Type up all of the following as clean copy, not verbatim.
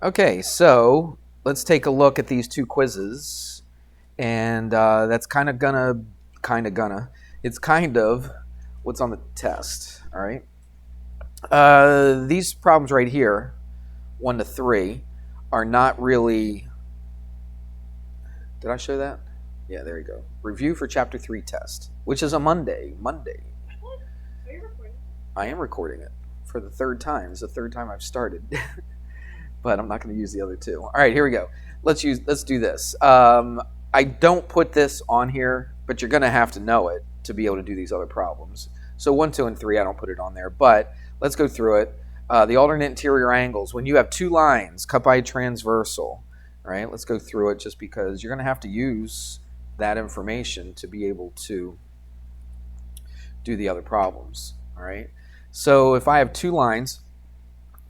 Okay, so let's take a look at these two quizzes, and that's it's kind of what's on the test. All right, these problems right here, 1 to 3, are not really. Did I show that? Yeah, there you go. Review for Chapter 3 test, which is a Monday. Monday. What? Are you recording? I am recording it for the third time. It's the third time I've started. But I'm not going to use the other two. All right, here we go. Let's do this. I don't put this on here, but you're going to have to know it to be able to do these other problems. So 1, 2, and 3, I don't put it on there, but let's go through it. The alternate interior angles. When you have two lines cut by a transversal, right? Let's go through it just because you're going to have to use that information to be able to do the other problems. All right. So if I have two lines,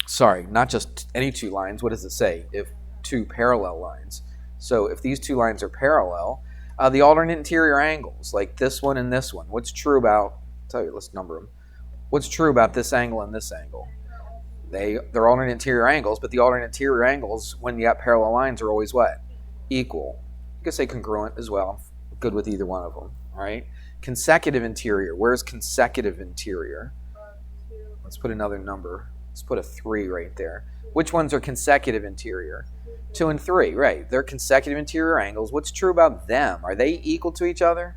sorry, not just any two lines. What does it say? If two parallel lines. So if these two lines are parallel, the alternate interior angles, like this one and this one, what's true about, let's number them. What's true about this angle and this angle? They're alternate interior angles, but the alternate interior angles, when you got parallel lines, are always what? Equal. You could say congruent as well. I'm good with either one of them. All right. Consecutive interior. Where's consecutive interior? Let's put another number. Let's put a 3 right there. Which ones are consecutive interior? 2 and 3, right. They're consecutive interior angles. What's true about them? Are they equal to each other?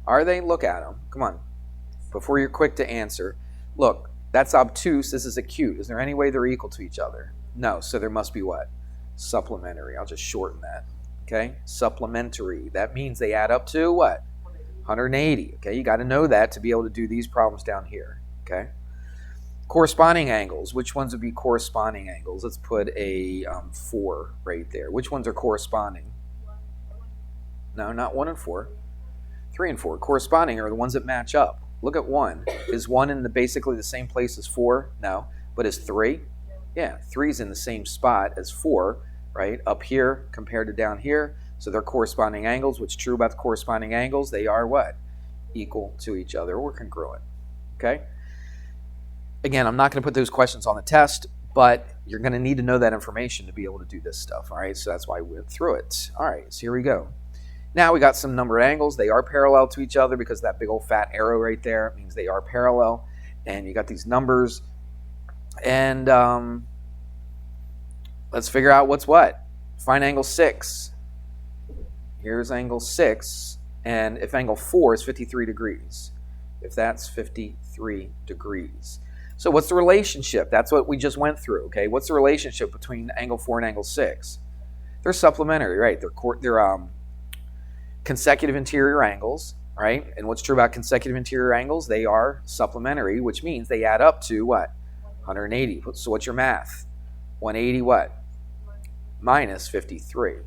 Are they? Look at them. Come on. Before you're quick to answer. Look, that's obtuse. This is acute. Is there any way they're equal to each other? No. So there must be what? Supplementary. I'll just shorten that. Okay? Supplementary. That means they add up to what? 180. Okay? You got to know that to be able to do these problems down here. Okay? Corresponding angles. Which ones would be corresponding angles? Let's put a 4 right there. Which ones are corresponding? No, not 1 and 4. 3 and 4. Corresponding are the ones that match up. Look at 1. Is 1 in basically the same place as 4? No. But is 3? Yeah, 3 is in the same spot as 4, right? Up here compared to down here. So they're corresponding angles. What's true about the corresponding angles? They are what? Equal to each other or congruent. Okay? Again, I'm not going to put those questions on the test, but you're going to need to know that information to be able to do this stuff. All right, so that's why we went through it. All right, so here we go. Now we got some numbered angles. They are parallel to each other because that big old fat arrow right there means they are parallel. And you got these numbers. And let's figure out what's what. Find angle 6. Here's angle 6. And if angle 4 is 53 degrees, if that's 53 degrees. So what's the relationship? That's what we just went through, okay? What's the relationship between angle 4 and angle 6? They're supplementary, right? They're consecutive interior angles, right? And what's true about consecutive interior angles? They are supplementary, which means they add up to what? 180. So what's your math? 180 what? Minus 53. And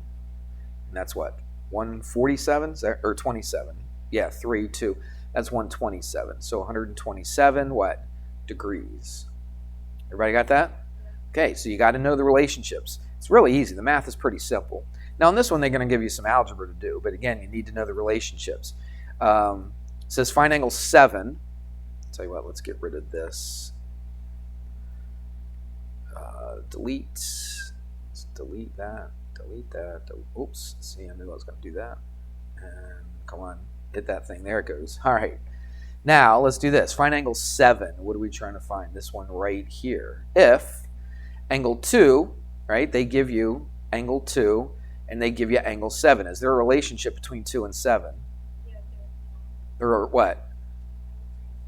that's what? 147 or 27? Yeah, 3, 2. That's 127. So 127 what? Degrees. Everybody got that? Okay, so you got to know the relationships. It's really easy. The math is pretty simple. Now, on this one, they're going to give you some algebra to do, but again, you need to know the relationships. It says find angle 7. I'll tell you what, let's get rid of this. Delete. Let's delete that. Delete that. Oops. See, I knew I was going to do that. And come on, hit that thing. There it goes. All right. Now, let's do this. Find angle 7. What are we trying to find? This one right here. If angle 2, right, they give you angle 2, and they give you angle 7. Is there a relationship between 2 and 7? There are what?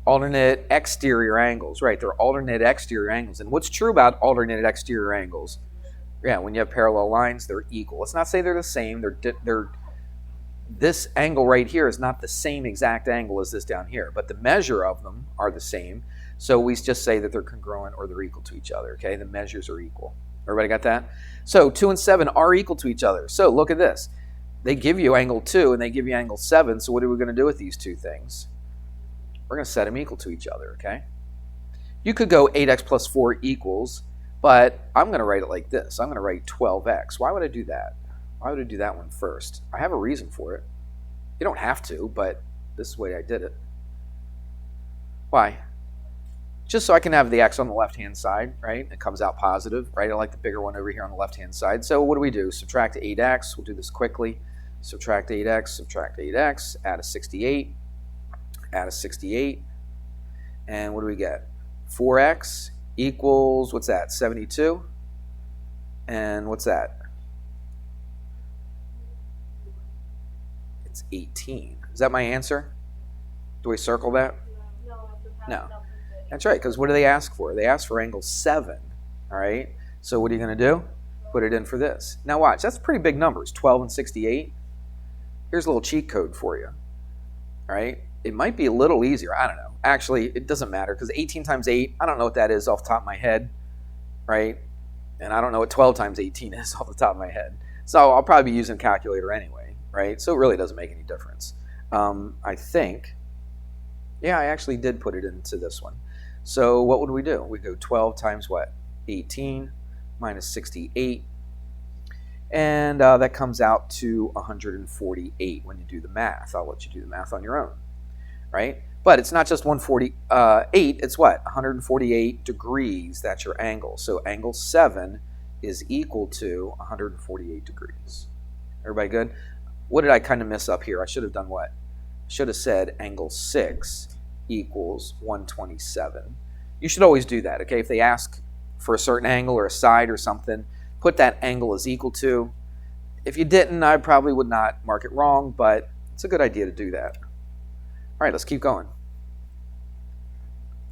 Alternate exterior angles. Right, they're alternate exterior angles. And what's true about alternate exterior angles? Yeah, when you have parallel lines, they're equal. Let's not say they're the same. This angle right here is not the same exact angle as this down here, but the measure of them are the same. So we just say that they're congruent or they're equal to each other, okay? The measures are equal. Everybody got that? So 2 and 7 are equal to each other. So look at this. They give you angle 2 and they give you angle 7. So what are we going to do with these two things? We're going to set them equal to each other, okay? You could go 8x plus 4 equals, but I'm going to write it like this. I'm going to write 12x. Why would I do that? Why would I do that one first? I have a reason for it. You don't have to, but this is the way I did it. Why? just so I can have the x on the left-hand side, right? It comes out positive, right? I like the bigger one over here on the left-hand side. So what do? Subtract 8x. We'll do this quickly. Subtract 8x, add a 68, add a 68. And what do we get? 4x equals, what's that, 72? And what's that? It's 18. Is that my answer? Do we circle that? No. That's right, because what do they ask for? They ask for angle 7, all right? So what are you going to do? Put it in for this. Now watch, that's pretty big numbers, 12 and 68. Here's a little cheat code for you, all right? It might be a little easier, I don't know. Actually, it doesn't matter, because 18 times 8, I don't know what that is off the top of my head, right? And I don't know what 12 times 18 is off the top of my head. So I'll probably be using a calculator anyway, right? So it really doesn't make any difference. I think, yeah, I actually did put it into this one. So what would we do? We go 12 times what? 18 minus 68. And that comes out to 148 when you do the math. I'll let you do the math on your own, right? But it's not just 148, it's what? 148 degrees, that's your angle. So angle 7 is equal to 148 degrees. Everybody good? What did I kind of miss up here? I should have done what? Should have said angle 6 equals 127. You should always do that, okay? If they ask for a certain angle or a side or something, put that angle as equal to. If you didn't, I probably would not mark it wrong, but it's a good idea to do that. All right, let's keep going.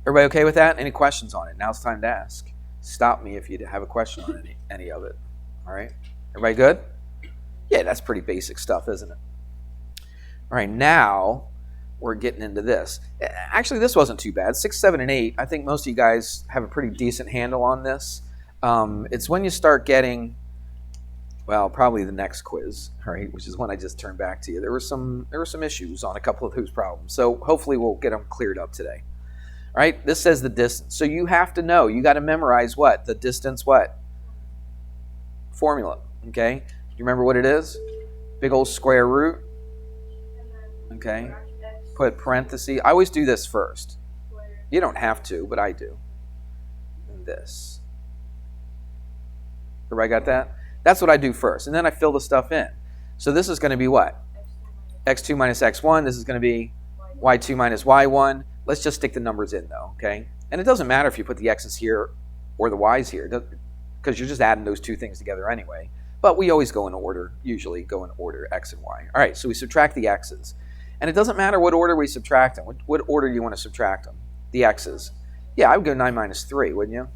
Everybody okay with that? Any questions on it? Now's the time to ask. Stop me if you have a question on any of it. All right? Everybody good? Yeah, that's pretty basic stuff, isn't it? All right, now we're getting into this. Actually, this wasn't too bad. 6, 7, and 8. I think most of you guys have a pretty decent handle on this. It's when you start getting, well, probably the next quiz, right, which is when I just turned back to you. There were some issues on a couple of those problems. So hopefully we'll get them cleared up today. All right, this says the distance. So you have to know, you got to memorize what? The distance what? Formula, okay? You remember what it is? Big old square root, okay? Put parentheses. I always do this first. You don't have to, but I do. And this. Everybody got that? That's what I do first. And then I fill the stuff in. So this is going to be what? x2 minus x1. This is going to be y2 minus y1. Let's just stick the numbers in though, okay? And it doesn't matter if you put the x's here or the y's here, because you're just adding those two things together anyway. But we always go in order, usually go in order, x and y. All right, so we subtract the x's. And it doesn't matter what order we subtract them. What order do you want to subtract them? The x's. Yeah, I would go 9 minus 3, wouldn't you?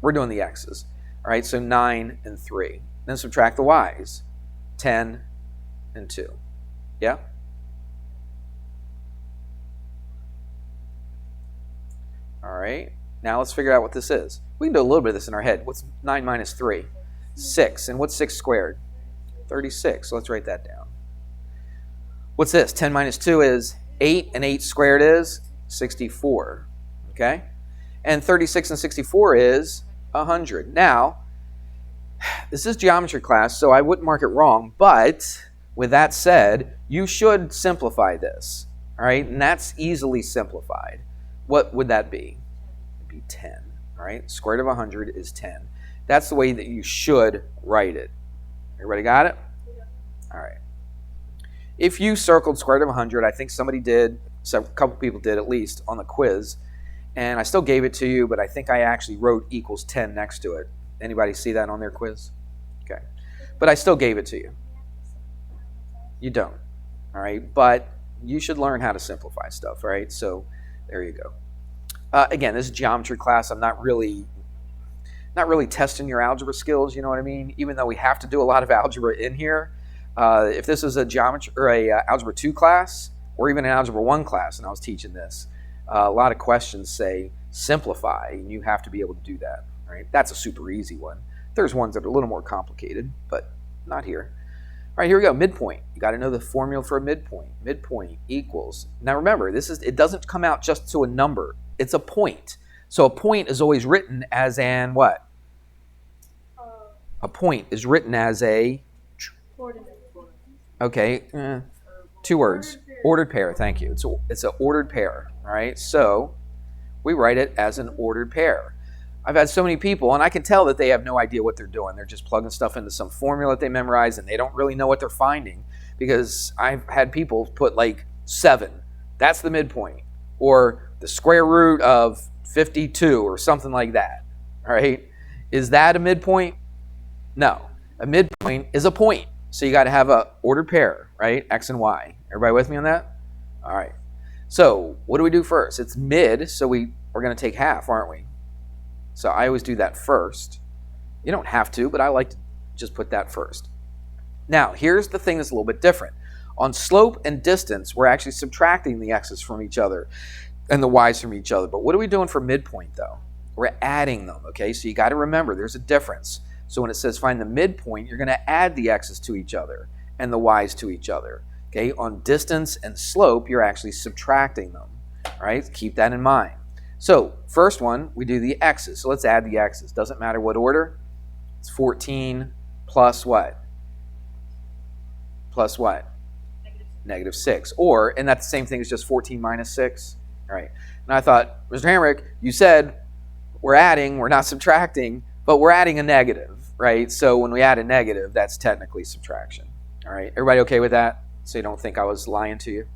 We're doing the x's. All right, so 9 and 3. Then subtract the y's. 10 and 2. Yeah? All right, now let's figure out what this is. We can do a little bit of this in our head. What's 9 minus 3? 6. And what's 6 squared? 36. So let's write that down. What's this? 10 minus 2 is 8, and 8 squared is 64. Okay? And 36 and 64 is 100. Now, this is geometry class, so I wouldn't mark it wrong, but with that said, you should simplify this. All right? And that's easily simplified. What would that be? It'd be 10. All right? Square root of 100 is 10. That's the way that you should write it. Everybody got it? All right. If you circled square root of 100, I think somebody did, a couple people did at least, on the quiz, and I still gave it to you, but I think I actually wrote equals 10 next to it. Anybody see that on their quiz? Okay. But I still gave it to you. You don't. All right? But you should learn how to simplify stuff, right? So there you go. Again, this is geometry class. I'm not really testing your algebra skills, you know what I mean? Even though we have to do a lot of algebra in here. If this is a geometry or a algebra 2 class, or even an algebra 1 class, and I was teaching this, a lot of questions say simplify, and you have to be able to do that. Right? That's a super easy one. There's ones that are a little more complicated, but not here. All right, here we go. Midpoint. You got to know the formula for a midpoint. Midpoint equals. Now remember, it doesn't come out just to a number. It's a point. So a point is always written as an what? A point is written as a. Okay, 2 words. Ordered pair. Thank you. It's an ordered pair. All right. So we write it as an ordered pair. I've had so many people, and I can tell that they have no idea what they're doing. They're just plugging stuff into some formula that they memorize, and they don't really know what they're finding, because I've had people put like 7. That's the midpoint. Or the square root of 52 or something like that. All right? Is that a midpoint? No. A midpoint is a point. So you got to have a ordered pair, right? X and Y. Everybody with me on that? All right. So what do we do first? It's mid, so we're going to take half, aren't we? So I always do that first. You don't have to, but I like to just put that first. Now, here's the thing that's a little bit different. On slope and distance, we're actually subtracting the x's from each other and the y's from each other. But what are we doing for midpoint, though? We're adding them, okay? So you got to remember there's a difference. So when it says find the midpoint, you're going to add the x's to each other and the y's to each other. Okay? On distance and slope, you're actually subtracting them. All right? Keep that in mind. So first one, we do the x's. So let's add the x's. Doesn't matter what order. It's 14 plus what? Plus what? Negative 6. Or, and that's the same thing as just 14 minus 6. All right. And I thought, Mr. Hamrick, you said we're adding, we're not subtracting, but we're adding a negative, right? So when we add a negative, that's technically subtraction. All right. Everybody okay with that? So you don't think I was lying to you?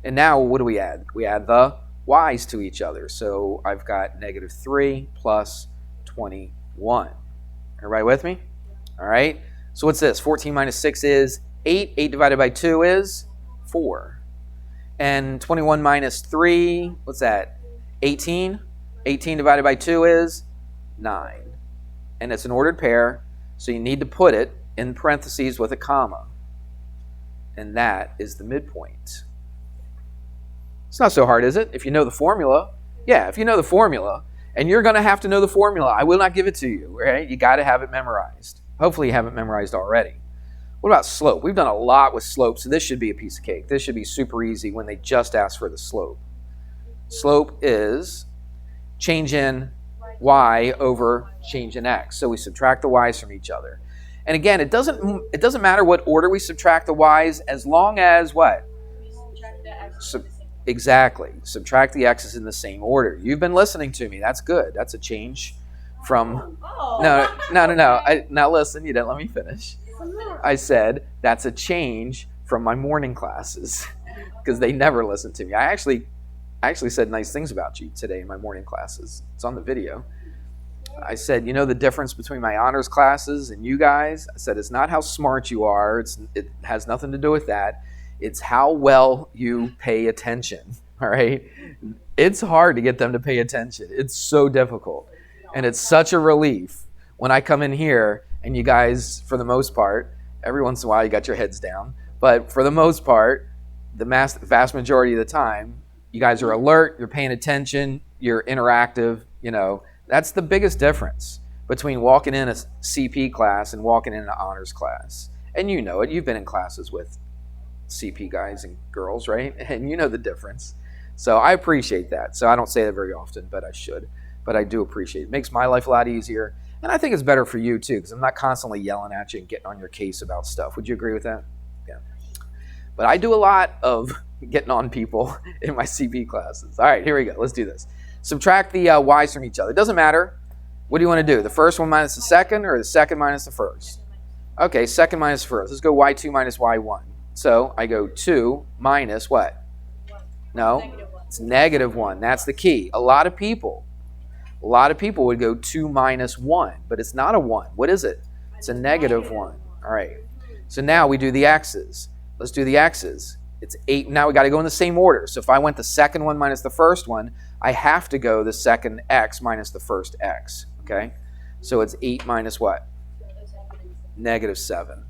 And now what do we add? We add the y's to each other. So I've got negative 3 plus 21. Everybody with me? All right. So what's this? 14 minus 6 is 8. 8 divided by 2 is 4. And 21 minus 3, what's that? 18. 18 divided by 2 is 9. And it's an ordered pair, so you need to put it in parentheses with a comma. And that is the midpoint. It's not so hard, is it? If you know the formula. Yeah, if you know the formula, and you're going to have to know the formula. I will not give it to you, right? You got to have it memorized. Hopefully you have it memorized already. What about slope? We've done a lot with slope, so this should be a piece of cake. This should be super easy when they just ask for the slope. Slope is change in y over change in x. So we subtract the y's from each other. And again, it doesn't matter what order we subtract the y's, as long as what? Exactly. Subtract the x's in the same order. You've been listening to me. That's good. That's a change from... No. Now listen, you didn't let me finish. I said that's a change from my morning classes, because they never listen to me. I actually said nice things about you today in my morning classes. It's on the video. I said, you know the difference between my honors classes and you guys? I said, it's not how smart you are. It has nothing to do with that. It's how well you pay attention, all right? It's hard to get them to pay attention. It's so difficult. And it's such a relief when I come in here and you guys, for the most part, every once in a while you got your heads down, but for the most part, the vast majority of the time, you guys are alert, you're paying attention, you're interactive, you know. That's the biggest difference between walking in a CP class and walking in an honors class. And you know it. You've been in classes with CP guys and girls, right? And you know the difference. So I appreciate that. So I don't say that very often, but I should. But I do appreciate it. It makes my life a lot easier. And I think it's better for you too, because I'm not constantly yelling at you and getting on your case about stuff. Would you agree with that? Yeah. But I do a lot of getting on people in my CP classes. All right, here we go. Let's do this. Subtract the y's from each other. It doesn't matter. What do you want to do? The first one minus the second, or the second minus the first? Okay, second minus first. Let's go y2 minus y1. So I go 2 minus what? No, it's negative 1. That's the key. A lot of people would go 2 minus 1, but it's not a 1. What is it? It's a negative 1. All right. So now we do the x's. Let's do the x's. It's 8. Now we got to go in the same order. So if I went the second one minus the first one, I have to go the second x minus the first x. Okay? So it's 8 minus what? Negative 7.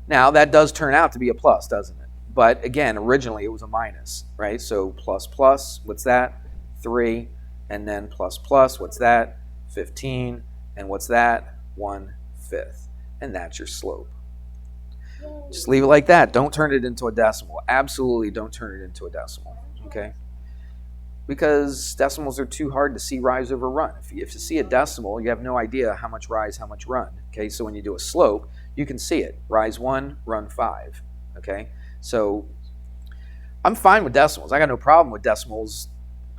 Now that does turn out to be a plus, doesn't it? But again, originally it was a minus, right? So plus plus, what's that? 3. And then plus plus, what's that? 15. And what's that? 1/5. And that's your slope. Just leave it like that. Don't turn it into a decimal. Absolutely don't turn it into a decimal, okay? Because decimals are too hard to see rise over run. If you see a decimal, you have no idea how much rise, how much run, okay? So when you do a slope, you can see it. Rise 1, run 5, okay? So I'm fine with decimals. I got no problem with decimals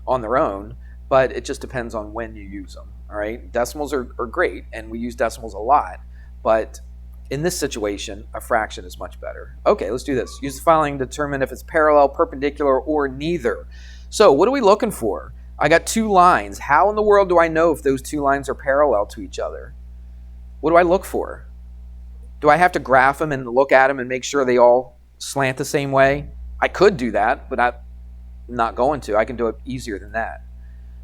on their own. but it just depends on when you use them. All right, decimals are great, and we use decimals a lot, but in this situation, a fraction is much better. Okay, let's do this. Use the following to determine if it's parallel, perpendicular, or neither. So what are we looking for? I got two lines. How in the world do I know if those two lines are parallel to each other? What do I look for? Do I have to graph them and look at them and make sure they all slant the same way? I could do that, but I'm not going to. I can do it easier than that.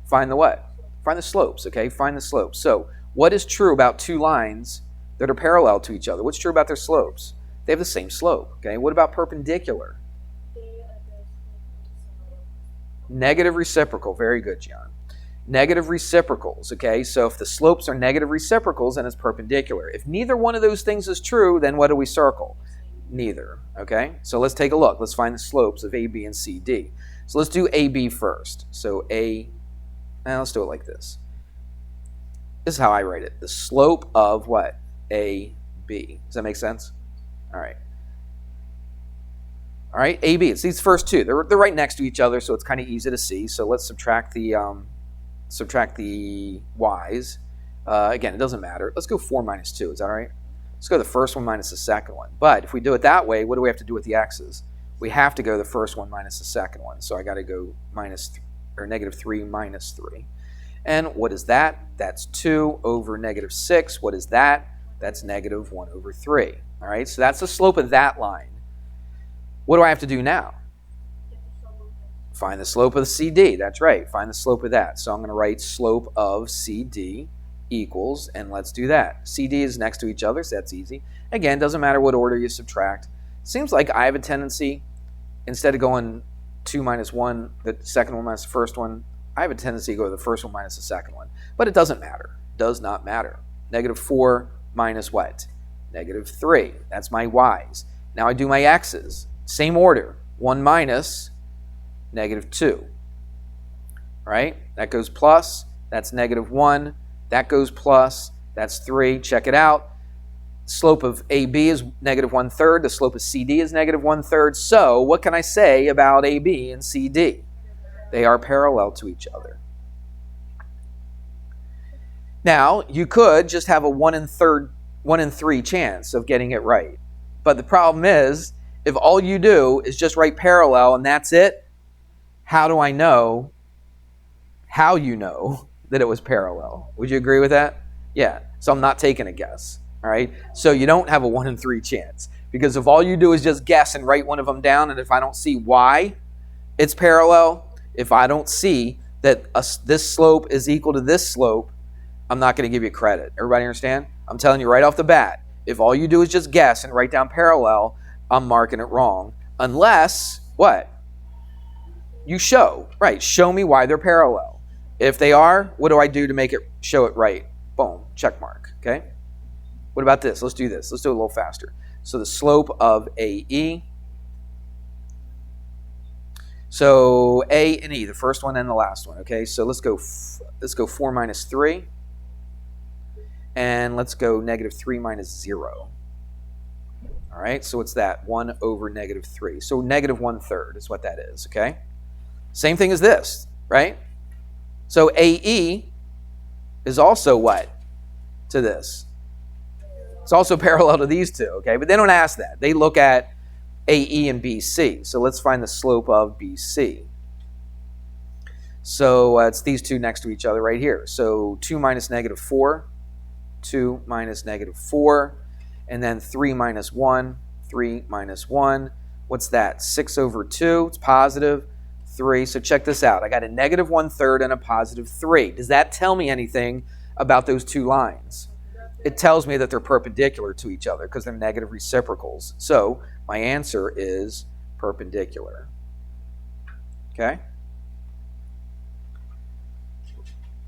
Find the what? Find the slopes, okay? Find the slopes. So what is true about two lines that are parallel to each other? What's true about their slopes? They have the same slope, okay? What about perpendicular? Negative reciprocal. Very good, John. Negative reciprocals, okay? So if the slopes are negative reciprocals, then it's perpendicular. If neither one of those things is true, then what do we circle? Neither, okay? So let's take a look. Let's find the slopes of AB and CD. So let's do AB first. So let's do it like this. This is how I write it. The slope of what? AB. Does that make sense? All right. All right, AB. It's these first two. They're right next to each other, so it's kind of easy to see. So let's subtract the y's. Again, it doesn't matter. Let's go 4 minus 2. Is that all right? Let's go the first one minus the second one. But if we do it that way, what do we have to do with the x's? We have to go the first one minus the second one. So I got to go negative 3 minus 3. And what is that? That's 2 over negative 6. What is that? That's negative 1 over 3. All right, so that's the slope of that line. What do I have to do now? Find the slope of the CD. That's right. Find the slope of that. So I'm going to write slope of CD equals, and let's do that. CD is next to each other, so that's easy. Again, doesn't matter what order you subtract. Seems like I have a tendency, instead of going 2 minus 1, the second one minus the first one, I have a tendency to go the first one minus the second one. But it doesn't matter. Does not matter. Negative 4 minus what? Negative 3. That's my y's. Now I do my x's. Same order. 1 minus negative 2. Right? That goes plus. That's negative 1. That goes plus. That's 3. Check it out. Slope of AB is negative 1/3. The slope of CD is negative 1/3. So what can I say about AB and CD? They are parallel to each other. Now, you could just have a 1 in 3 chance of getting it right. But the problem is, if all you do is just write parallel and that's it, how do I know how you know that it was parallel? Would you agree with that? Yeah. So I'm not taking a guess. All right. So you don't have a 1 in 3 chance, because if all you do is just guess and write one of them down, and if I don't see why it's parallel, if I don't see that this slope is equal to this slope, I'm not going to give you credit. Everybody understand? I'm telling you right off the bat, if all you do is just guess and write down parallel, I'm marking it wrong. Unless, what? You show. Right. Show me why they're parallel. If they are, what do I do to make it show it right? Boom. Check mark. Okay? What about this? Let's do this. Let's do it a little faster. So the slope of AE. So A and E, the first one and the last one. Okay, so let's go 4 minus 3. And let's go negative 3 minus 0. All right, so what's that? 1 over negative 3. So negative 1/3 is what that is, okay? Same thing as this, right? So AE is also what to this? It's also parallel to these two, okay? But they don't ask that. They look at AE and BC. So let's find the slope of BC. So it's these two next to each other right here. So 2 minus negative 4, 2 minus negative 4, and then 3 minus 1, 3 minus 1. What's that? 6 over 2. It's positive 3. So check this out. I got a negative 1/3 and a positive 3. Does that tell me anything about those two lines? It tells me that they're perpendicular to each other because they're negative reciprocals. So my answer is perpendicular. Okay?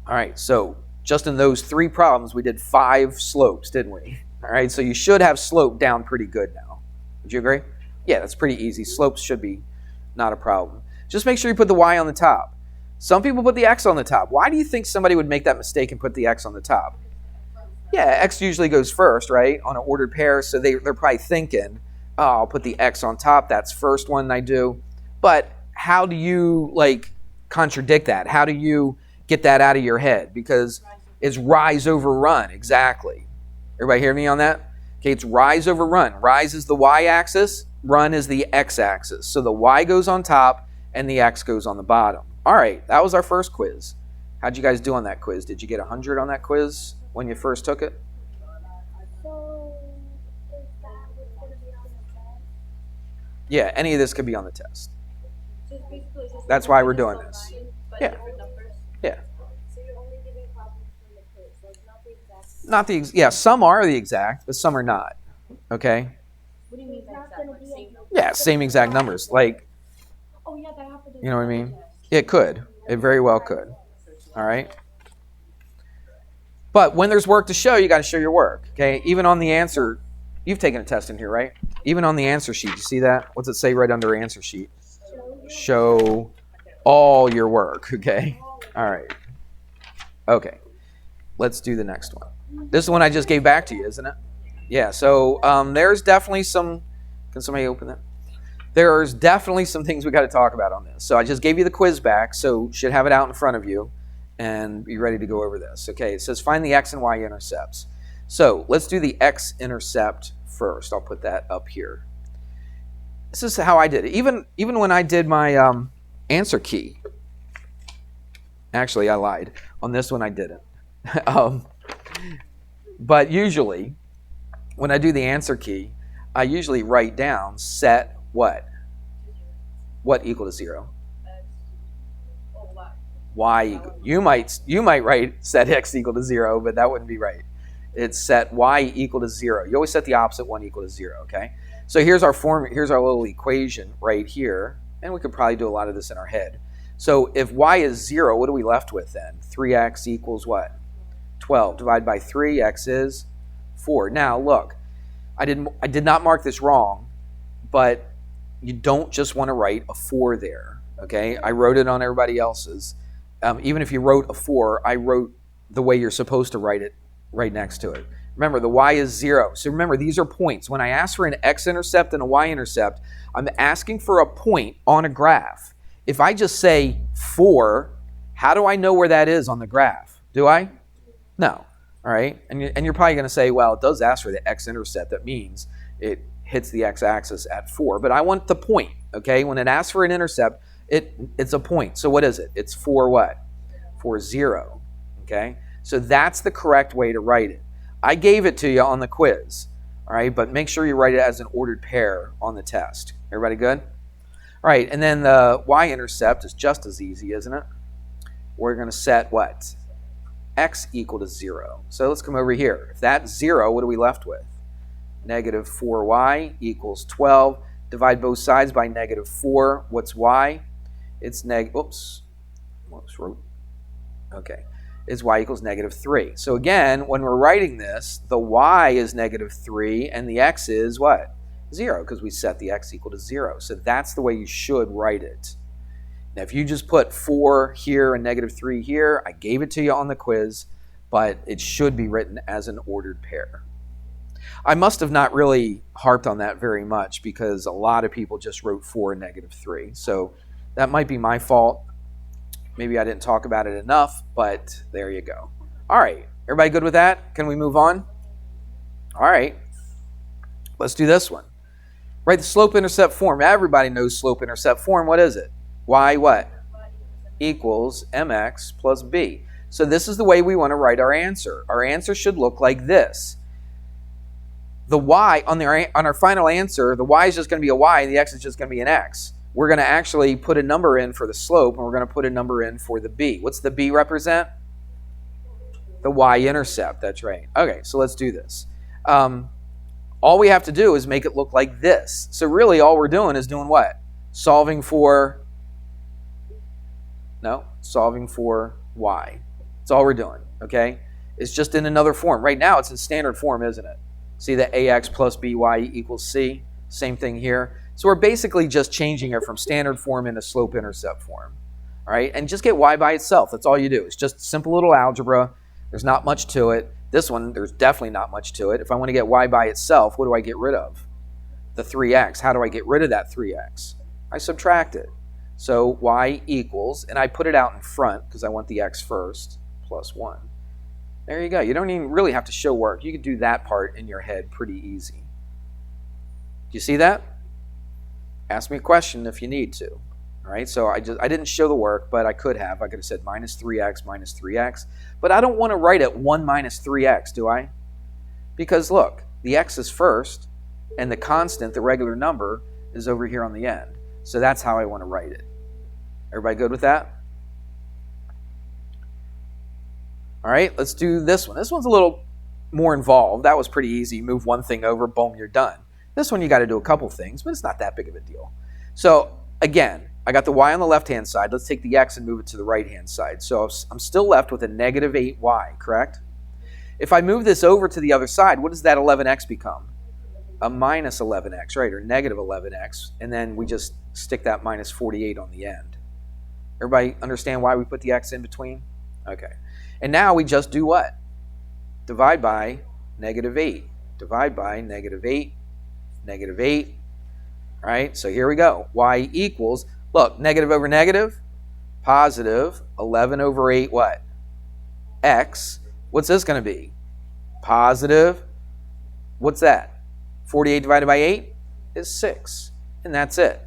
All right, so just in those 3 problems, we did 5 slopes, didn't we? All right, so you should have slope down pretty good now. Would you agree? Yeah, that's pretty easy. Slopes should be not a problem. Just make sure you put the y on the top. Some people put the x on the top. Why do you think somebody would make that mistake and put the x on the top? Yeah, x usually goes first, right, on an ordered pair, so they're probably thinking, oh, I'll put the x on top. That's first one I do. But how do you, contradict that? How do you get that out of your head because it's rise over run. Exactly. Everybody hear me on that? Okay, it's rise over run. Rise is the y-axis, run is the x-axis. So the y goes on top and the x goes on the bottom. All right, that was our first quiz. How'd you guys do on that quiz? Did you get 100 on that quiz when you first took it? So, is that what's going to be on the test? Yeah, any of this could be on the test. Just basically just That's why we're doing this. but Yeah. different numbers. Yeah. So you're only giving problems from the quiz, like not the exact. Not the yeah, some are the exact, but some are not. Okay? What do you mean by exact? Like same number? Yeah, same exact numbers. Like, Oh yeah, that happened. you know what I mean? It could. It very well could. All right? But when there's work to show, you got to show your work. Okay? Even on the answer, you've taken a test in here, right? Even on the answer sheet, you see that? What's it say right under answer sheet? Show all your work. Okay? All right. Okay. Let's do the next one. This is the one I just gave back to you, isn't it? Yeah. So there's definitely some. Can somebody open that? There's definitely some things we got to talk about on this. So I just gave you the quiz back, so should have it out in front of you and be ready to go over this. Okay, it says find the x and y intercepts. So let's do the x-intercept first. I'll put that up here. This is how I did it. Even when I did my answer key. Actually, I lied. On this one, I didn't. But usually, when I do the answer key, I usually write down set what? What equal to 0? Y equal. You might write set x equal to 0, but that wouldn't be right. It's set y equal to 0. You always set the opposite one equal to 0, okay? So here's our form. Here's our little equation right here, and we could probably do a lot of this in our head. So if y is 0, what are we left with then? 3x equals what? 12. Divided by 3, x is 4. Now look, I did not mark this wrong, but you don't just want to write a 4 there, okay? I wrote it on everybody else's. Even if you wrote a 4, I wrote the way you're supposed to write it right next to it. Remember, the y is 0. So remember, these are points. When I ask for an x-intercept and a y-intercept, I'm asking for a point on a graph. If I just say 4, how do I know where that is on the graph? Do I? No. All right? And you're probably going to say, well, it does ask for the x-intercept. That means it hits the x-axis at 4. But I want the point, okay? When it asks for an intercept, it's a point. So what is it? It's 4 what? 4, 0, okay? So that's the correct way to write it. I gave it to you on the quiz, all right? But make sure you write it as an ordered pair on the test. Everybody good? All right, and then the y-intercept is just as easy, isn't it? We're going to set what? X equal to 0. So let's come over here. If that's 0, what are we left with? Negative 4y equals 12. Divide both sides by negative 4. What's y? It's okay. Is y equals negative 3. So again, when we're writing this, the y is negative 3 and the x is what? 0, because we set the x equal to 0. So that's the way you should write it. Now, if you just put 4 here and negative 3 here, I gave it to you on the quiz, but it should be written as an ordered pair. I must have not really harped on that very much because a lot of people just wrote 4 and negative 3. So that might be my fault. Maybe I didn't talk about it enough, but there you go. All right, everybody good with that? Can we move on? All right, let's do this one. Write the slope-intercept form. Everybody knows slope-intercept form. What is it? Y what? Equals mx plus b. So this is the way we want to write our answer. Our answer should look like this. The y, on our final answer, the y is just going to be a y and the x is just going to be an x. We're going to actually put a number in for the slope and we're going to put a number in for the b. What's the b represent? The y-intercept, that's right. Okay, so let's do this. All we have to do is make it look like this. So really all we're doing is doing what? Solving for y. That's all we're doing, okay? It's just in another form. Right now it's in standard form, isn't it? See that ax plus by equals c? Same thing here. So we're basically just changing it from standard form into slope-intercept form. All right, and just get y by itself. That's all you do. It's just simple little algebra. There's not much to it. This one, there's definitely not much to it. If I want to get y by itself, what do I get rid of? The 3x. How do I get rid of that 3x? I subtract it. So y equals, and I put it out in front because I want the x first, plus 1. There you go. You don't even really have to show work. You can do that part in your head pretty easy. Do you see that? Ask me a question if you need to. All right, so I didn't show the work, but I could have. I could have said minus 3x. But I don't want to write it 1 minus 3x, do I? Because look, the x is first, and the constant, the regular number, is over here on the end. So that's how I want to write it. Everybody good with that? All right, let's do this one. This one's a little more involved. That was pretty easy. Move one thing over, boom, you're done. This one you got to do a couple things, but it's not that big of a deal. So again, I got the y on the left-hand side. Let's take the x and move it to the right-hand side. So I'm still left with a negative 8y, correct? If I move this over to the other side, what does that 11x become? A minus 11x, right, or negative 11x, and then we just stick that minus 48 on the end. Everybody understand why we put the x in between? Okay. And now we just do what? Divide by negative 8. Divide by negative 8, negative 8. All right, so here we go. Y equals, look, negative over negative, positive 11 over 8 what? X. What's this going to be? Positive, what's that? 48 divided by 8 is 6, and that's it.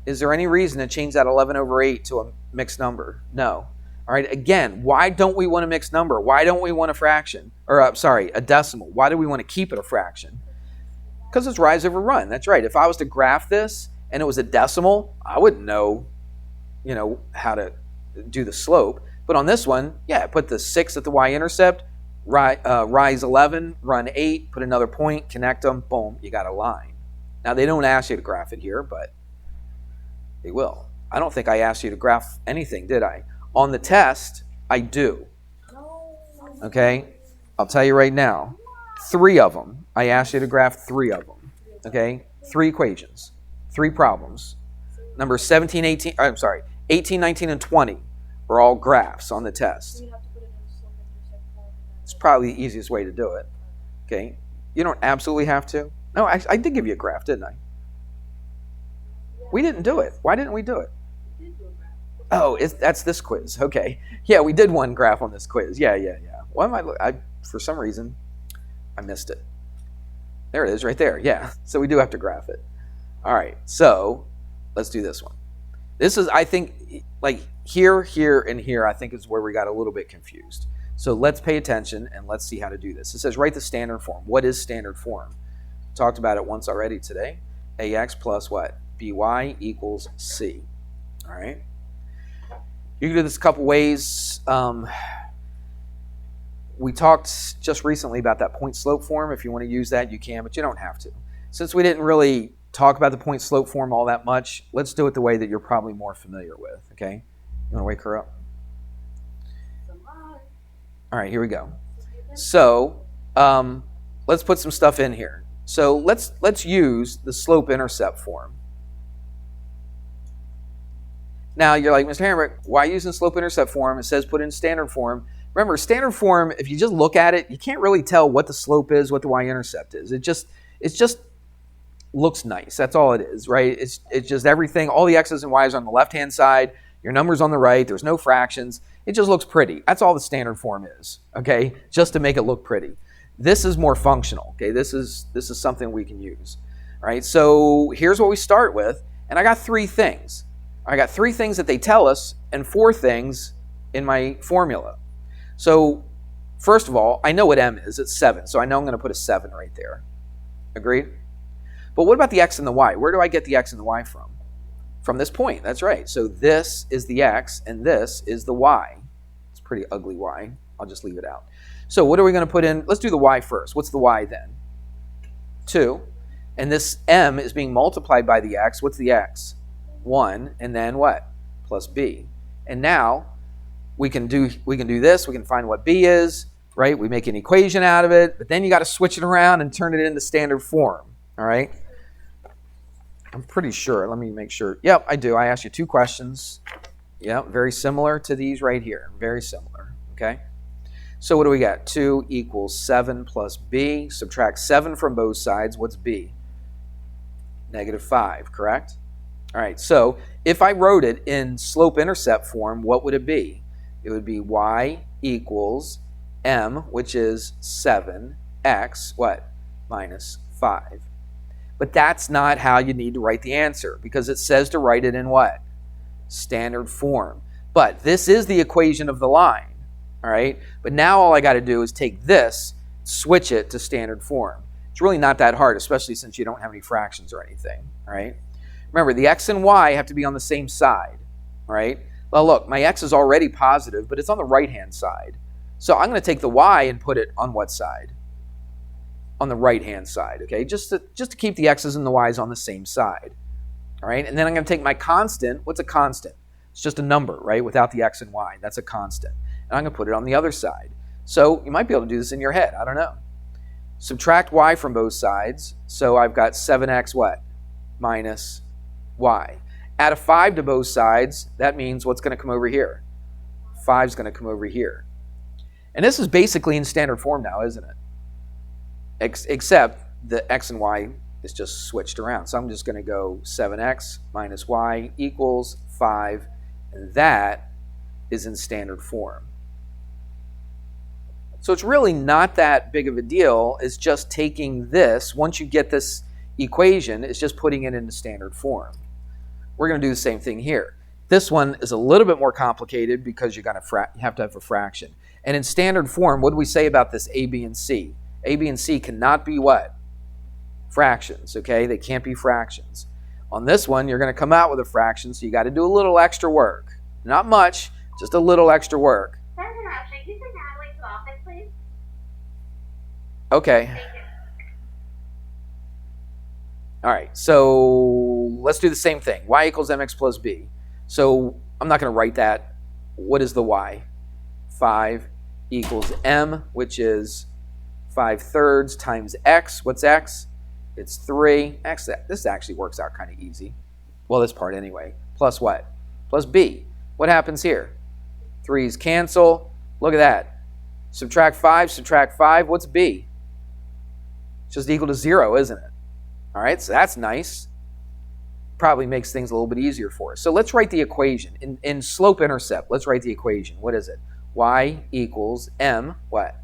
Is there any reason to change that 11 over 8 to a mixed number? No. All right, again, why don't we want a mixed number? Why don't we want a fraction? Or, a decimal. Why do we want to keep it a fraction? Because it's rise over run. That's right. If I was to graph this and it was a decimal, I wouldn't know, how to do the slope. But on this one, yeah, put the 6 at the y-intercept, rise 11, run 8, put another point, connect them, boom, you got a line. Now, they don't ask you to graph it here, but they will. I don't think I asked you to graph anything, did I? On the test, I do. Okay? I'll tell you right now. 3 of them. I asked you to graph 3 of them. Okay? 3 equations. 3 problems. Numbers 17, 18, 19, and 20 are all graphs on the test. It's probably the easiest way to do it. Okay? You don't absolutely have to. No, I did give you a graph, didn't I? We didn't do it. Why didn't we do it? Oh, that's this quiz. Okay. Yeah, we did one graph on this quiz. Yeah. Why for some reason, I missed it. There it is right there. Yeah. So we do have to graph it. All right. So let's do this one. This is, I think, like here, and here, I think is where we got a little bit confused. So let's pay attention and let's see how to do this. It says write the standard form. What is standard form? Talked about it once already today. AX plus what? BY equals C. All right. You can do this a couple ways. We talked just recently about that point slope form. If you want to use that, you can, but you don't have to. Since we didn't really talk about the point slope form all that much, let's do it the way that you're probably more familiar with, okay? You want to wake her up? All right, here we go. So let's put some stuff in here. So let's use the slope-intercept form. Now, you're like, Mr. Hamrick, why using slope-intercept form? It says put in standard form. Remember, standard form, if you just look at it, you can't really tell what the slope is, what the y-intercept is. It just looks nice. That's all it is, right? It's just everything. All the x's and y's on the left-hand side. Your number's on the right. There's no fractions. It just looks pretty. That's all the standard form is, okay? Just to make it look pretty. This is more functional, okay? This is something we can use, all right? So here's what we start with, and I got 3 things. I got 3 things that they tell us and 4 things in my formula. So first of all, I know what m is. It's 7, so I know I'm going to put a 7 right there. Agreed? But what about the x and the y? Where do I get the x and the y from? From this point, that's right. So this is the x and this is the y. It's a pretty ugly y. I'll just leave it out. So what are we going to put in? Let's do the y first. What's the y then? 2. And this m is being multiplied by the x. What's the x? 1. And then what? Plus b. And now we can do this. We can find what b is, right? We make an equation out of it, but then you got to switch it around and turn it into standard form, all right? I'm pretty sure. Let me make sure. Yep, I do. I asked you 2 questions. Yep, very similar to these right here. Very similar, okay? So what do we got? 2 equals 7 plus b. Subtract 7 from both sides. What's b? Negative 5, correct? All right, so if I wrote it in slope-intercept form, what would it be? It would be y equals m, which is 7x, what? Minus 5. But that's not how you need to write the answer, because it says to write it in what? Standard form. But this is the equation of the line, all right? But now all I got to do is take this, switch it to standard form. It's really not that hard, especially since you don't have any fractions or anything, all right? Remember, the x and y have to be on the same side, all right? Well, look, my x is already positive, but it's on the right-hand side. So I'm going to take the y and put it on what side? On the right-hand side, okay? Just to keep the x's and the y's on the same side, all right? And then I'm going to take my constant. What's a constant? It's just a number, right? Without the x and y. That's a constant. And I'm going to put it on the other side. So you might be able to do this in your head. I don't know. Subtract y from both sides. So I've got 7x what? Minus y. Add a 5 to both sides. That means what's going to come over here? 5 is going to come over here. And this is basically in standard form now, isn't it? Except the x and y is just switched around. So I'm just going to go 7x minus y equals 5. And that is in standard form. So it's really not that big of a deal. It's just taking this. Once you get this equation, it's just putting it into standard form. We're going to do the same thing here. This one is a little bit more complicated because you have to have a fraction. And in standard form, what do we say about this a, b, and c? A, b, and c cannot be what? Fractions, okay? They can't be fractions. On this one, you're going to come out with a fraction, so you got to do a little extra work. Not much, just a little extra work. That's an option. Can you send Natalie to the office, please? Okay. Thank you. All right, so let's do the same thing. Y equals mx plus b. So I'm not going to write that. What is the y? 5 equals m, which is 5/3 times x. What's x? It's 3. This actually works out kind of easy. Well, this part anyway. Plus what? Plus b. What happens here? 3's cancel. Look at that. Subtract 5. What's b? It's just equal to 0, isn't it? All right, so that's nice. Probably makes things a little bit easier for us. So let's write the equation. In slope-intercept, let's write the equation. What is it? Y equals m, what?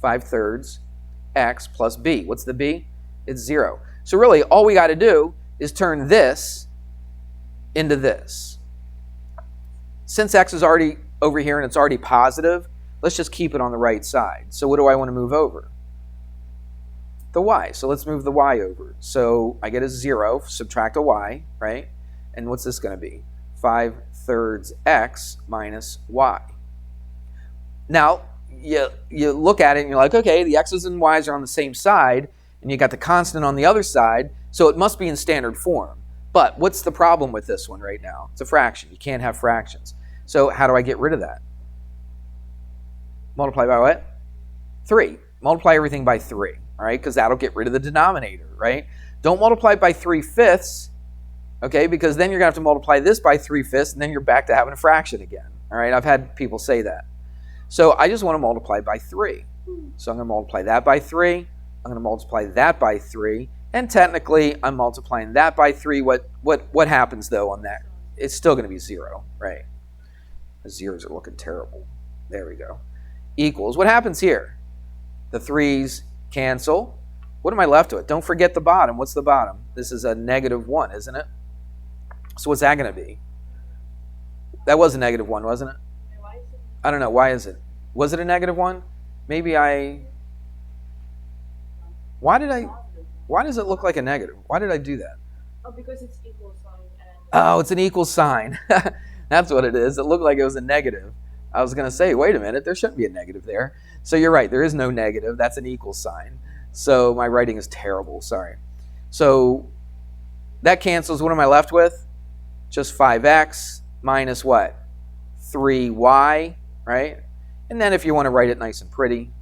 5/3 x plus b. What's the b? It's 0. So really, all we got to do is turn this into this. Since x is already over here and it's already positive, let's just keep it on the right side. So what do I want to move over? The y. So let's move the y over. So I get a 0, subtract a y, right? And what's this going to be? 5/3 x minus y. Now, you look at it and you're like, okay, the x's and y's are on the same side, and you got the constant on the other side, so it must be in standard form. But what's the problem with this one right now? It's a fraction. You can't have fractions. So how do I get rid of that? Multiply by what? 3. Multiply everything by 3, all right? Because that'll get rid of the denominator, right? Don't multiply by 3/5, okay? Because then you're going to have to multiply this by 3/5, and then you're back to having a fraction again, all right? I've had people say that. So I just want to multiply by 3. So I'm going to multiply that by 3. I'm going to multiply that by 3. And technically, I'm multiplying that by 3. What happens, though, on that? It's still going to be 0, right? The zeros are looking terrible. There we go. Equals. What happens here? The 3's cancel. What am I left with? Don't forget the bottom. What's the bottom? This is a -1, isn't it? So what's that going to be? That was a -1, wasn't it? I don't know. Why is it? Was it a -1? Maybe Why does it look like a negative? Why did I do that? Oh, because it's equal sign. Oh, it's an equal sign. That's what it is. It looked like it was a negative. I was going to say, wait a minute, there shouldn't be a negative there. So you're right. There is no negative. That's an equal sign. So my writing is terrible. Sorry. So that cancels. What am I left with? Just 5x minus what? 3y. Right? And then if you want to write it nice and pretty,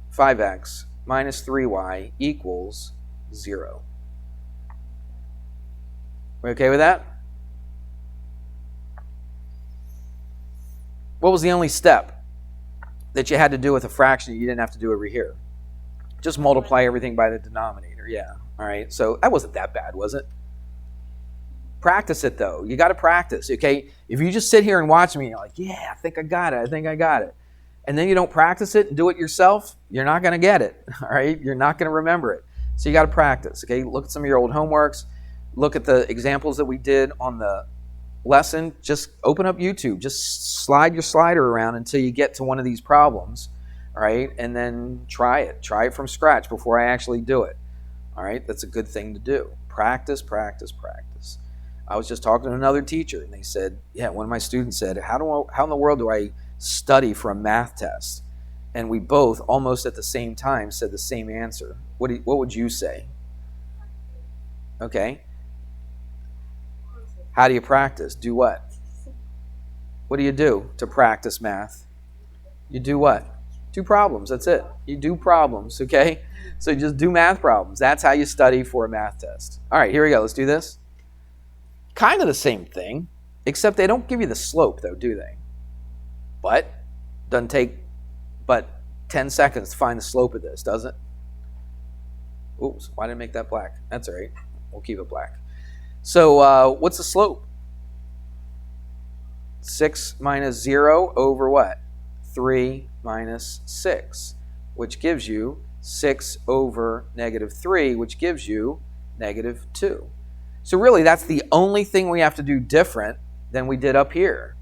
5x minus 3y equals 0. We okay with that? What was the only step that you had to do with a fraction that you didn't have to do over here? Just multiply everything by the denominator. Yeah. All right. So that wasn't that bad, was it? Practice it, though. You got to practice, okay? If you just sit here and watch me, you're like, yeah, I think I got it. And then you don't practice it and do it yourself, you're not going to get it, all right? You're not going to remember it. So you got to practice, okay? Look at some of your old homeworks. Look at the examples that we did on the lesson. Just open up YouTube. Just slide your slider around until you get to one of these problems, all right? And then try it. Try it from scratch before I actually do it, all right? That's a good thing to do. Practice, practice, practice. I was just talking to another teacher, and they said, yeah, one of my students said, how in the world do I study for a math test? And we both, almost at the same time, said the same answer. What would you say? Okay. How do you practice? Do what? What do you do to practice math? You do what? Do problems. That's it. You do problems, okay? So just do math problems. That's how you study for a math test. All right, here we go. Let's do this. Kind of the same thing, except they don't give you the slope, though, do they? But doesn't take but 10 seconds to find the slope of this, does it? Oops, why did I make that black? That's all right. We'll keep it black. So what's the slope? 6 minus 0 over what? 3 minus 6, which gives you 6 over negative 3, which gives you negative 2. So really, that's the only thing we have to do different than we did up here,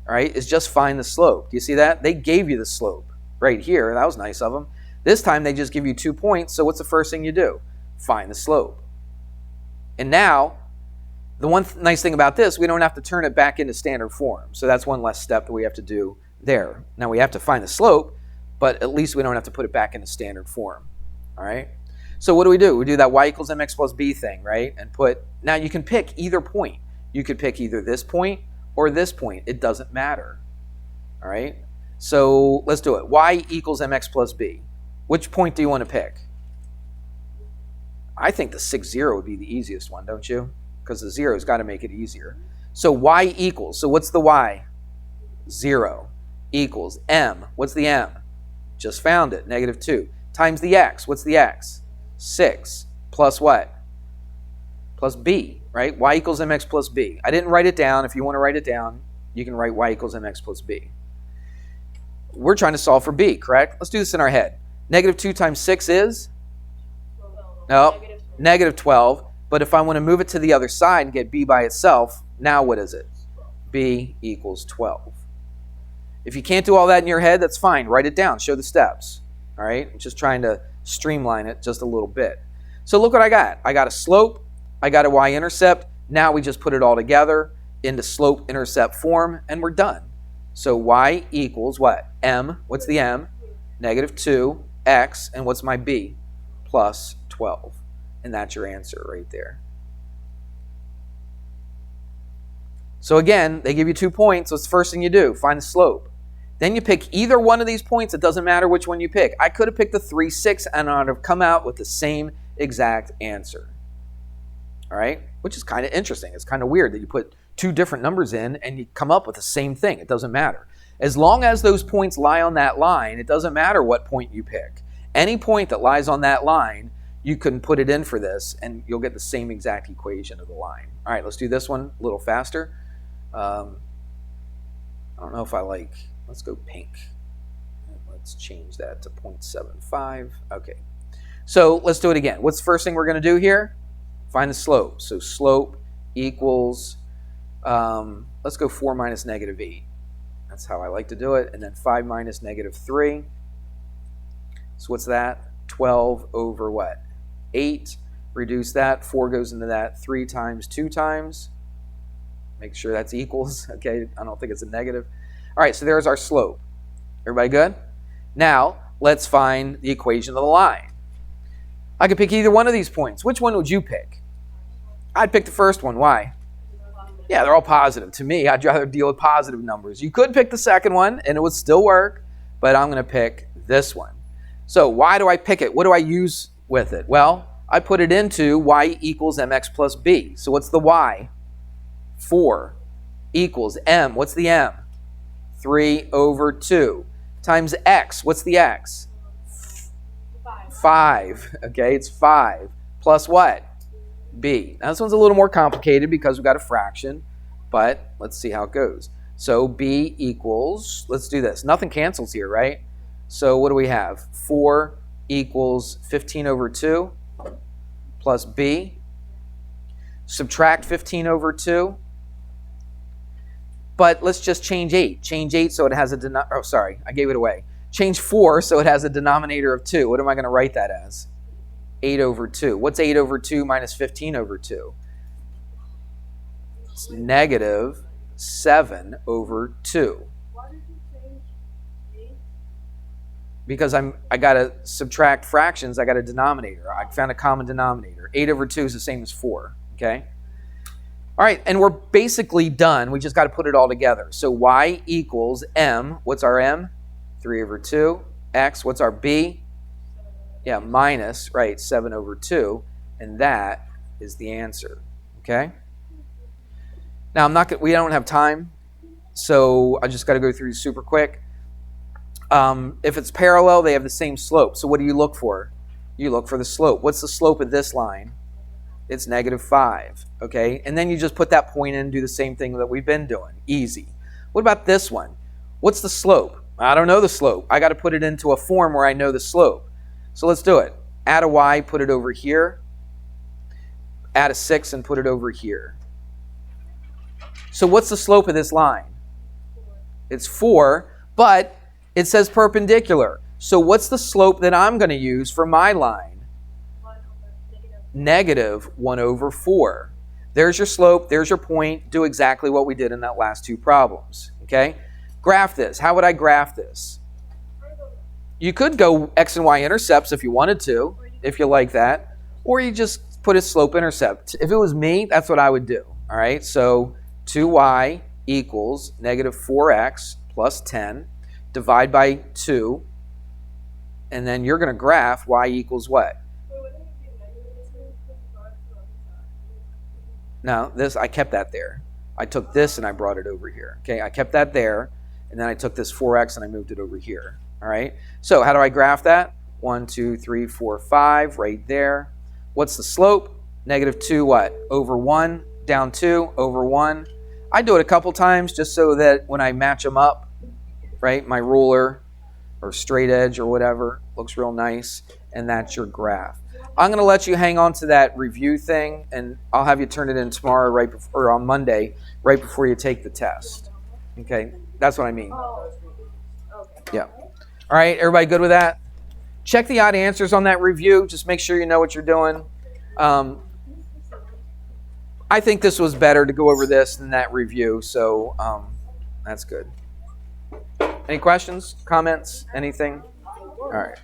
all right, is just find the slope. Do you see that? They gave you the slope right here. That was nice of them. This time, they just give you 2 points, so what's the first thing you do? Find the slope. And now, the one nice thing about this, we don't have to turn it back into standard form. So that's one less step that we have to do there. Now, we have to find the slope, but at least we don't have to put it back into standard form, all right? So what do? We do that y equals mx plus b thing, right? And now you can pick either point. You could pick either this point or this point. It doesn't matter, all right? So let's do it. Y equals mx plus b. Which point do you want to pick? I think the 6, 0 would be the easiest one, don't you? Because the 0's got to make it easier. So y equals, so what's the y? 0 equals m. What's the m? Just found it, negative 2. Times the x. What's the x? 6 plus what? Plus b, right? Y equals mx plus b. I didn't write it down. If you want to write it down, you can write y equals mx plus b. We're trying to solve for b, correct? Let's do this in our head. Negative 2 times 6 is? No, negative 12. But if I want to move it to the other side and get b by itself, now what is it? B equals 12. If you can't do all that in your head, that's fine. Write it down. Show the steps. All right? I'm just trying to streamline it just a little bit. So look what I got. I got a slope. I got a y-intercept. Now we just put it all together into slope-intercept form, and we're done. So y equals what? M. What's the m? Negative 2, x, and what's my b? Plus 12. And that's your answer right there. So again, they give you 2 points. What's the first thing you do? Find the slope. Then you pick either one of these points. It doesn't matter which one you pick. I could have picked the 3, 6, and I would have come out with the same exact answer. All right? Which is kind of interesting. It's kind of weird that you put 2 different numbers in and you come up with the same thing. It doesn't matter. As long as those points lie on that line, it doesn't matter what point you pick. Any point that lies on that line, you can put it in for this, and you'll get the same exact equation of the line. All right, let's do this one a little faster. I don't know if I like, let's go pink. Let's change that to 0.75. Okay, so let's do it again. What's the first thing we're going to do here? Find the slope. So slope equals, let's go 4 minus negative 8. That's how I like to do it. And then 5 minus negative 3. So what's that? 12 over what? 8. Reduce that. 4 goes into that 3 times 2 times. Make sure that's equals. Okay, I don't think it's a negative. All right, so there's our slope. Everybody good? Now, let's find the equation of the line. I could pick either one of these points. Which one would you pick? I'd pick the first one. Why? Yeah, they're all positive. To me, I'd rather deal with positive numbers. You could pick the second one, and it would still work, but I'm going to pick this one. So why do I pick it? What do I use with it? Well, I put it into y equals mx plus b. So what's the y? 4 equals m. What's the m? 3 over 2 times x. What's the x? 5. 5. Okay, it's 5. Plus what? B. Now this one's a little more complicated because we've got a fraction, but let's see how it goes. So B equals, let's do this. Nothing cancels here, right? So what do we have? 4 equals 15 over 2 plus B. Subtract 15 over 2. But let's just change 8. Change 8 so it has a oh, sorry, I gave it away. Change 4 so it has a denominator of 2. What am I going to write that as? 8 over 2. What's 8 over 2 minus 15 over 2? It's negative 7 over 2. Why did you change 8? Because I got to subtract fractions, I got a denominator. I found a common denominator. 8 over 2 is the same as 4, okay? All right, and we're basically done. We just got to put it all together. So y equals m. What's our m? 3 over 2. X, what's our b? Yeah, minus, right, 7 over 2. And that is the answer, okay? Now, we don't have time, so I just got to go through super quick. If it's parallel, they have the same slope. So what do you look for? You look for the slope. What's the slope of this line? It's negative 5, okay? And then you just put that point in and do the same thing that we've been doing. Easy. What about this one? What's the slope? I don't know the slope. I got to put it into a form where I know the slope. So let's do it. Add a y, put it over here. Add a 6 and put it over here. So what's the slope of this line? It's 4, but it says perpendicular. So what's the slope that I'm going to use for my line? Negative 1 over 4. There's your slope. There's your point. Do exactly what we did in that last two problems. Okay? Graph this. How would I graph this? You could go x and y intercepts if you wanted to, if you like that. Or you just put a slope intercept. If it was me, that's what I would do. All right? So 2y equals negative 4x plus 10. Divide by 2. And then you're going to graph y equals what? Now, this, I kept that there. I took this and I brought it over here. Okay, I kept that there, and then I took this 4x and I moved it over here. All right, so how do I graph that? 1, 2, 3, 4, 5, right there. What's the slope? Negative 2 what? Over 1, down 2, over 1. I do it a couple times just so that when I match them up, right, my ruler or straight edge or whatever looks real nice, and that's your graph. I'm going to let you hang on to that review thing, and I'll have you turn it in tomorrow, right before, or on Monday, right before you take the test. Okay, that's what I mean. Yeah. All right, everybody good with that? Check the odd answers on that review. Just make sure you know what you're doing. I think this was better to go over this than that review, so that's good. Any questions, comments, anything? All right.